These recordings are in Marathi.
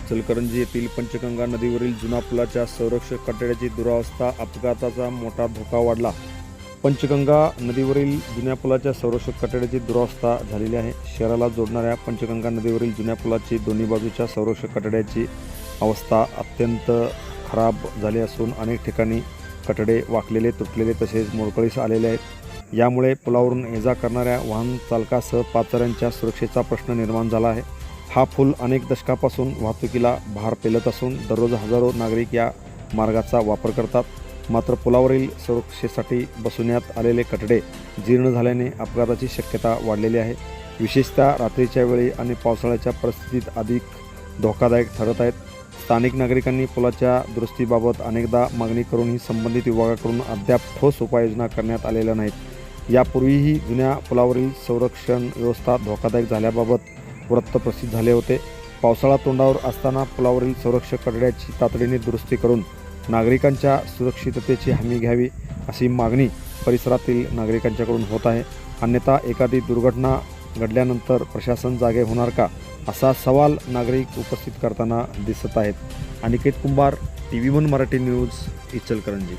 इचलकरंजी येथील पंचगंगा नदीवरील जुना पुलाच्या संरक्षक कठड्याची दुरावस्था, अपघाताचा मोठा धोका वाढला। पंचगंगा नदीवरील जुन्या पुलाच्या संरक्षक कठड्याची दुरावस्था झालेली आहे। शहराला जोडणाऱ्या पंचगंगा नदीवरील जुन्या पुलाची दोन्ही बाजूच्या संरक्षक कठड्याची अवस्था अत्यंत खराब झाली असून अनेक ठिकाणी कठडे वाकलेले, तुटलेले तसेच मोडकळीस आलेले आहेत। यामुळे पुलावरून ये-जा करणाऱ्या वाहन चालकासह पाचऱ्यांच्या सुरक्षेचा प्रश्न निर्माण झाला आहे। हा पूल अनेक दशकापासून वाहतुकीला भार पेलत असून दररोज हजारो नागरिक या मार्गाचा वापर करतात। मात्र पुलावरील सुरक्षेसाठी बसवण्यात आलेले कठडे जीर्ण झाल्याने अपघाताची शक्यता वाढलेली आहे। विशेषतः रात्रीच्या वेळी आणि पावसाळ्याच्या परिस्थितीत अधिक धोकादायक ठरत आहेत। स्थानिक नागरिकांनी पुलाच्या दुरुस्तीबाबत अनेकदा मागणी करूनही संबंधित विभागाकडून अद्याप ठोस उपाययोजना करण्यात आलेल्या नाहीत। यापूर्वीही जुन्या पुलावरील संरक्षण व्यवस्था धोकादायक झाल्याबाबत वृत्त प्रसिद्ध झाले होते। पावसाळा तोंडावर असताना पुलावरील संरक्षक कठड्याची तातडीने दुरुस्ती करून नागरिकांच्या सुरक्षिततेची हमी घ्यावी अशी मागणी परिसरातील नागरिकांच्याकडून होत आहे। अन्यथा एखादी दुर्घटना घडल्यानंतर प्रशासन जागे होणार का, असा सवाल नागरिक उपस्थित करताना दिसत आहेत। अनिकेत कुंभार, TV1 Marathi news, Ichalkaranji.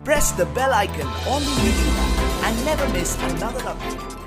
Press the bell icon on the YouTube app and never miss another update.